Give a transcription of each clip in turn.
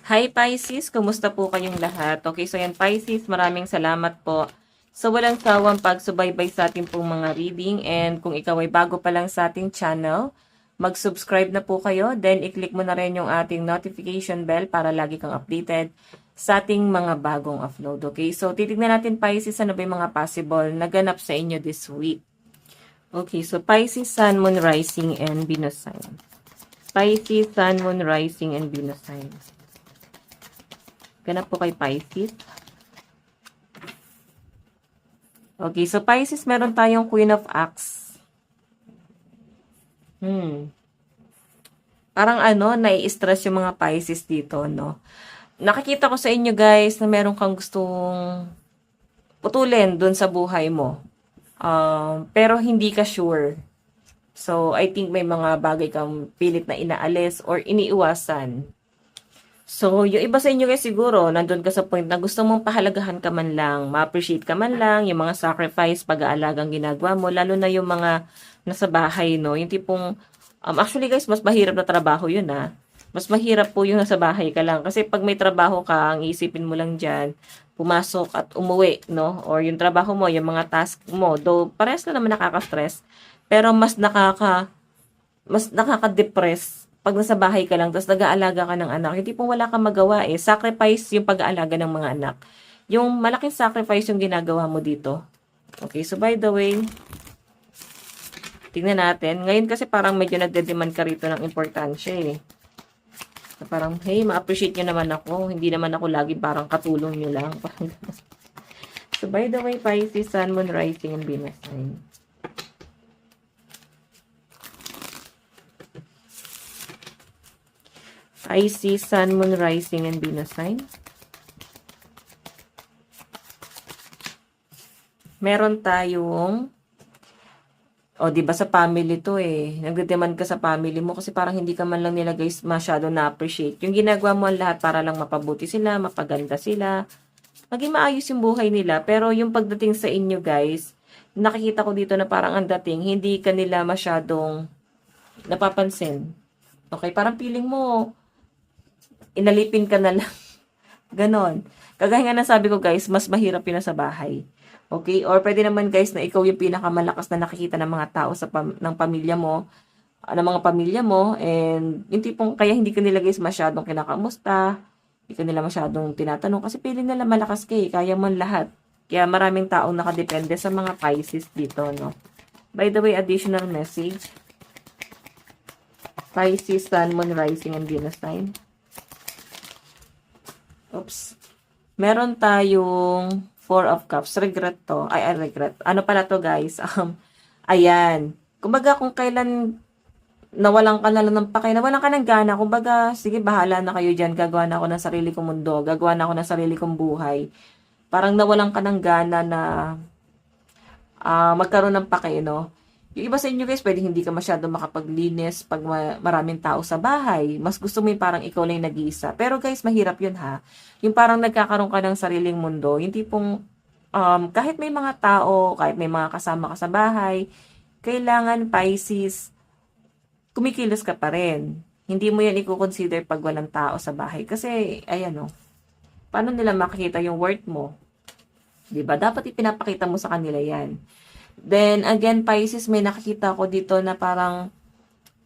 Hi Pisces, kumusta po kayong lahat? Okay, so yan Pisces, maraming salamat po sa walang sawang pagsubaybay sa ating pong mga reading, and kung ikaw ay bago pa lang sa ating channel, mag-subscribe na po kayo, then i-click mo na rin yung ating notification bell para lagi kang updated sa ating mga bagong upload. Okay, so titignan natin Pisces, ano ba yung mga possible na ganap sa inyo this week. Okay, so Pisces, Sun, Moon, Rising, and Venus sign. Pisces, Sun, Moon, Rising, and Venus sign. Ganap po kay Pisces. Okay, so Pisces, meron tayong Queen of Axe. Parang nai-stress yung mga Pisces dito, no? Nakikita ko sa inyo guys na meron kang gustong putulin dun sa buhay mo. Pero hindi ka sure. So, I think may mga bagay kang pilit na inaalis or iniiwasan. So, yung iba sa inyo guys siguro, nandun ka sa point na gusto mong pahalagahan ka man lang, ma-appreciate ka man lang, yung mga sacrifice, pag-aalagang ginagawa mo, lalo na yung mga nasa bahay, no? Yung tipong, actually guys, mas mahirap na trabaho yun, ha? Mas mahirap po yung nasa bahay ka lang. Kasi pag may trabaho ka, ang isipin mo lang dyan, pumasok at umuwi, no? Or yung trabaho mo, yung mga task mo, though parehas na naman nakaka-stress, pero mas nakaka-depress pag nasa bahay ka lang, tapos nag-aalaga ka ng anak. Hindi pong wala kang magawa eh. Sacrifice yung pag-aalaga ng mga anak. Yung malaking sacrifice yung ginagawa mo dito. Okay, so by the way, tingnan natin. Ngayon kasi parang medyo nagde-demand ka rito ng importansya eh. So parang, hey, ma-appreciate nyo naman ako. Hindi naman ako lagi parang katulong nyo lang. So by the way, Pisces, Sun, Moon, Rising, and Venus sign. Pisces, Sun, Moon, Rising, and Venus sign. Meron tayong, di ba sa family to eh, nagde-demand ka sa family mo kasi parang hindi ka man lang nila guys masyado na-appreciate. Yung ginagawa mo ang lahat para lang mapabuti sila, mapaganda sila, maging maayos yung buhay nila. Pero yung pagdating sa inyo guys, nakikita ko dito na parang ang dating, hindi ka nila masyadong napapansin. Okay, parang feeling mo, inalipin ka na lang. Ganon. Kagaya nga ng sabi ko guys, mas mahirap yun sa bahay. Okay? Or pwede naman guys na ikaw yung pinakamalakas na nakikita ng mga tao ng pamilya mo, ng mga pamilya mo, and yung tipong kaya hindi ka nila guys masyadong kinakamusta, hindi ka nila masyadong tinatanong kasi feeling nila malakas ka eh, kaya mo lahat. Kaya maraming taong nakadepende sa mga Pisces dito, no? By the way, additional message. Pisces, Sun, Moon, Rising, and Venus sign. Oops. Meron tayong Four of Cups. Regret to. Ay, regret. Ano pala to, guys? Ayan. Kumbaga, kung kailan nawalan ka na lang ng pake, nawalan ka ng gana, kumbaga, sige, bahala na kayo dyan. Gagawa na ako ng sarili kong mundo. Gagawa na ako ng sarili kong buhay. Parang nawalan ka ng gana na magkaroon ng pake, no? Yung iba sa inyo guys, pwede hindi ka masyado makapaglinis pag maraming tao sa bahay. Mas gusto mo yung parang ikaw lang nag-iisa. Pero guys, mahirap yun ha. Yung parang nagkakaroon ka ng sariling mundo. Yung tipong kahit may mga tao, kahit may mga kasama ka sa bahay, kailangan Pisces, kumikilos ka pa rin. Hindi mo yan i-consider pag walang tao sa bahay. Kasi, ayan o, paano nila makikita yung worth mo? Diba? Dapat ipinapakita mo sa kanila yan. Then, again, Pisces, may nakikita ko dito na parang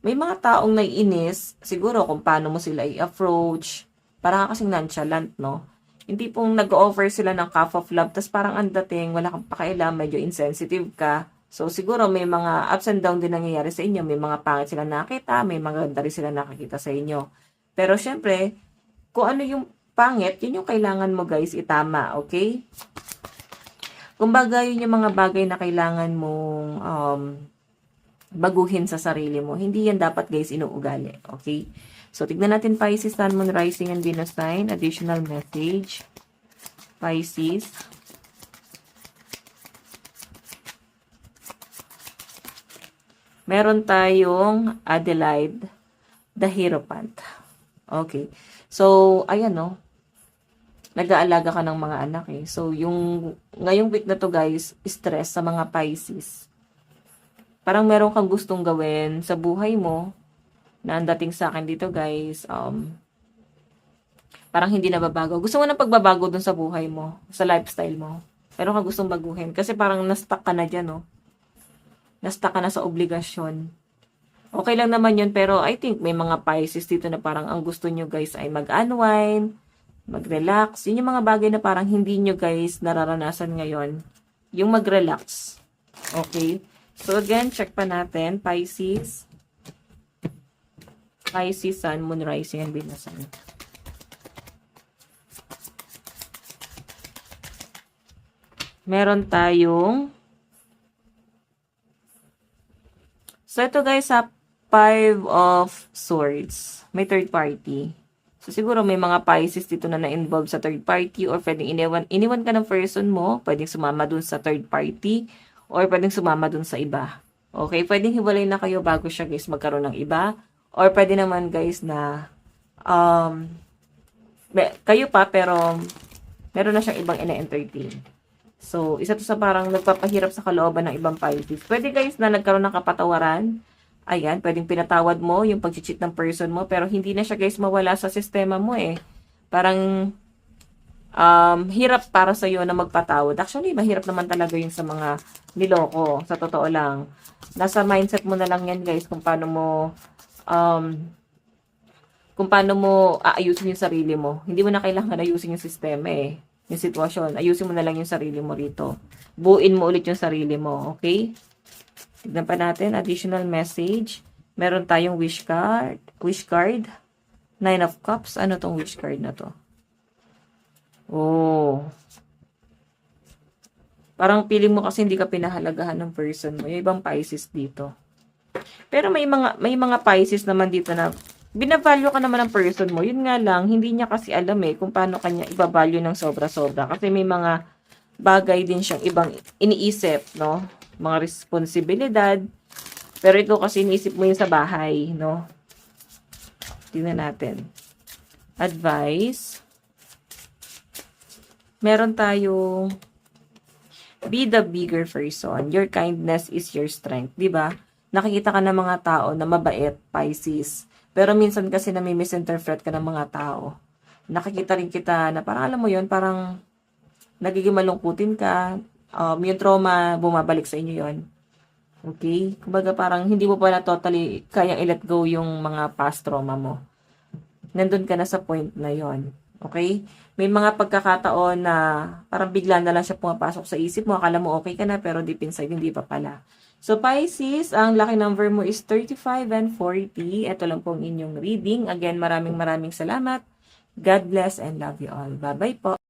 may mga taong naiinis, siguro kung paano mo sila i-approach, parang kasing nonchalant, no? Hindi pong nag-offer sila ng cup of love, tas parang ang dating, wala kang pakialam, medyo insensitive ka. So, siguro may mga ups and down din nangyayari sa inyo. May mga pangit sila nakita, may mga ganda rin sila nakikita sa inyo. Pero, syempre, kung ano yung pangit, yun yung kailangan mo guys itama, okay? Kumbaga, yun yung mga bagay na kailangan mong baguhin sa sarili mo. Hindi yan dapat guys inuugali. Okay? So, tignan natin Pisces, Sun, Moon, Rising, and Venus sign. Additional message. Pisces. Meron tayong Adelaide, the Hierophant. Okay. So, ayan no. Nag-aalaga ka ng mga anak eh. So, yung ngayong week na to guys, stress sa mga Pisces. Parang meron kang gustong gawin sa buhay mo na ang dating sa akin dito guys, Parang hindi na babago. Gusto mo ng pagbabago dun sa buhay mo, sa lifestyle mo. Pero ka gustong baguhin. Kasi parang na-stuck ka na dyan, no? Na-stuck ka na sa obligasyon. Okay lang naman yun, pero I think may mga Pisces dito na parang ang gusto nyo guys ay mag-unwind, mag-relax. Yun yung mga bagay na parang hindi nyo guys nararanasan ngayon. Yung mag-relax. Okay? So again, check pa natin. Pisces, Sun, Moon, Rising, and Venus. Meron tayong so ito guys sa 5 of Swords. May third party. So siguro may mga Pisces dito na na-involve sa third party or pwedeng iniwan ka ng person mo, pwedeng sumama dun sa third party or pwedeng sumama dun sa iba. Okay, pwedeng hiwalay na kayo bago siya guys magkaroon ng iba or pwede naman guys na kayo pa pero meron na siyang ibang ina-entertain. So, isa to sa parang nagpapahirap sa kalooban ng ibang Pisces. Pwede guys na nagkaroon ng kapatawaran. Ayan, pwedeng pinatawad mo yung pag-cheat ng person mo. Pero hindi na siya guys mawala sa sistema mo eh. Parang hirap para sa'yo na magpatawad. Actually, mahirap naman talaga yun sa mga niloko. Sa totoo lang. Nasa mindset mo na lang yan guys kung paano mo aayusin yung sarili mo. Hindi mo na kailangan ayusin yung sistema eh. Yung sitwasyon. Ayusin mo na lang yung sarili mo rito. Buuin mo ulit yung sarili mo. Okay? Tignan pa natin. Additional message. Meron tayong wish card. Wish card. 9 of Cups. Ano tong wish card na to? Oh. Parang feeling mo kasi hindi ka pinahalagahan ng person mo. Yung ibang Pisces dito. Pero may mga Pisces naman dito na binavalue ka naman ng person mo. Yun nga lang, hindi niya kasi alam eh kung paano kanya ibavalue ng sobra-sobra. Kasi may mga bagay din siyang ibang iniisip, no? Mga responsibilidad. Pero ito kasi iniisip mo yun sa bahay, no? Tingnan natin. Advice. Meron tayong be the bigger person. Your kindness is your strength. Diba? Nakikita ka ng mga tao na mabait, Pisces. Pero minsan kasi nami-misinterpret ka ng mga tao. Nakikita rin kita na parang alam mo yun, parang nagiging malungkutin ka. Yung trauma, bumabalik sa inyo yun. Okay? Kumbaga parang hindi mo pala totally kayang i-let go yung mga past trauma mo. Nandun ka na sa point na yon. Okay? May mga pagkakataon na parang bigla na lang siya pumapasok sa isip mo. Akala mo okay ka na pero deep inside hindi pa pala. So, Pisces, ang lucky number mo is 35 and 40. Ito lang pong inyong reading. Again, maraming salamat. God bless and love you all. Bye-bye po.